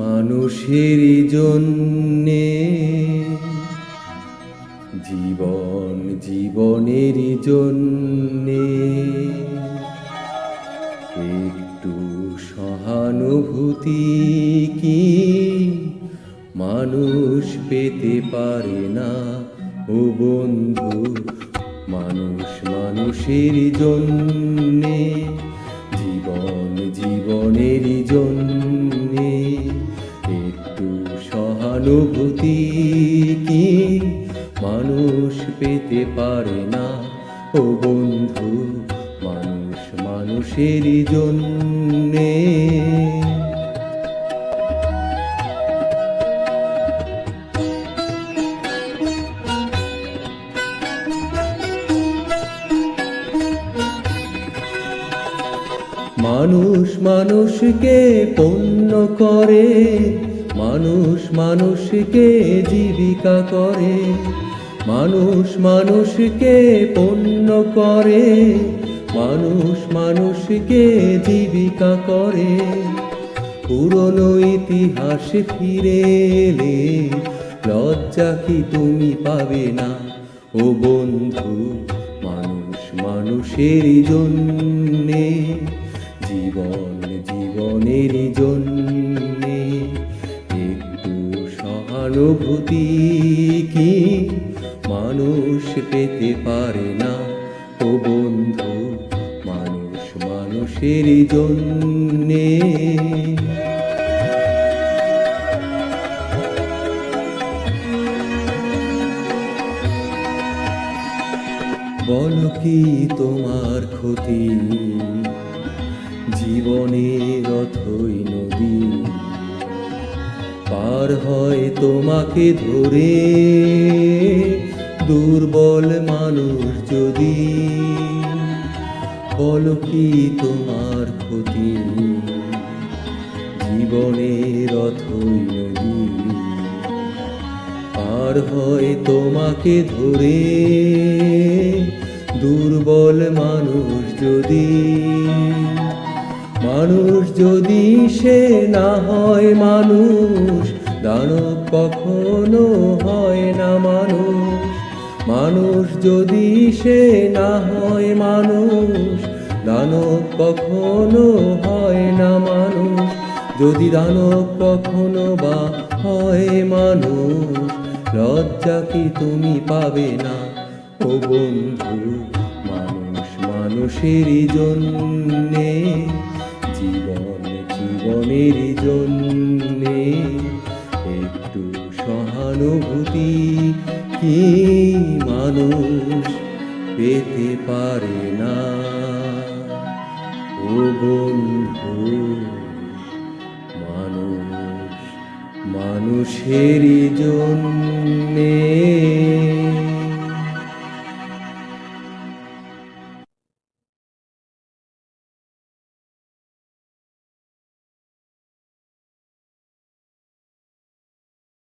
মানুষের জন্যে জীবন জীবনের জন্যে একটু সহানুভূতি কি মানুষ পেতে পারে না ও বন্ধু। মানুষ মানুষের জন্যে জীবন জীবনের জন্যে একটু সহানুভূতি কি মানুষ পেতে পারে না ও বন্ধু। মানুষ মানুষের জন্যে মানুষ মানুষকে পণ্য করে, মানুষ মানুষকে জীবিকা করে। মানুষ মানুষকে পণ্য করে, মানুষ মানুষকে জীবিকা করে। পুরনো ইতিহাসে ফিরে এলে লজ্জা কি তুমি পাবে না ও বন্ধু। মানুষ মানুষের জন্যে জীবন জীবনের জন্যে একটু সহানুভূতি কি মানুষ পেতে পারে না ও বন্ধু। মানুষ মানুষের জন্যে বলো কি তোমার ক্ষতি, জীবনের অথই নদী পার হয় তোমাকে ধরে দুর্বল মানুষ যদি। বলো কি তোমার ক্ষতি, জীবনের অথই নদী পার হয় তোমাকে ধরে দুর্বল মানুষ যদি। মানুষ যদি সে না হয় মানুষ, দানব কখনো হয় না মানুষ। মানুষ যদি সে না হয় মানুষ, দানব কখনো হয় না মানুষ। যদি দানব কখনো বা হয় মানুষ, লজ্জা কি তুমি পাবে না ও বন্ধু। মানুষ মানুষের জন্যে জীবন জীবনের জন্যে একটু সহানুভূতি কি মানুষ পেতে পারে না ও বন্ধু। মানুষ মানুষের জন্যে।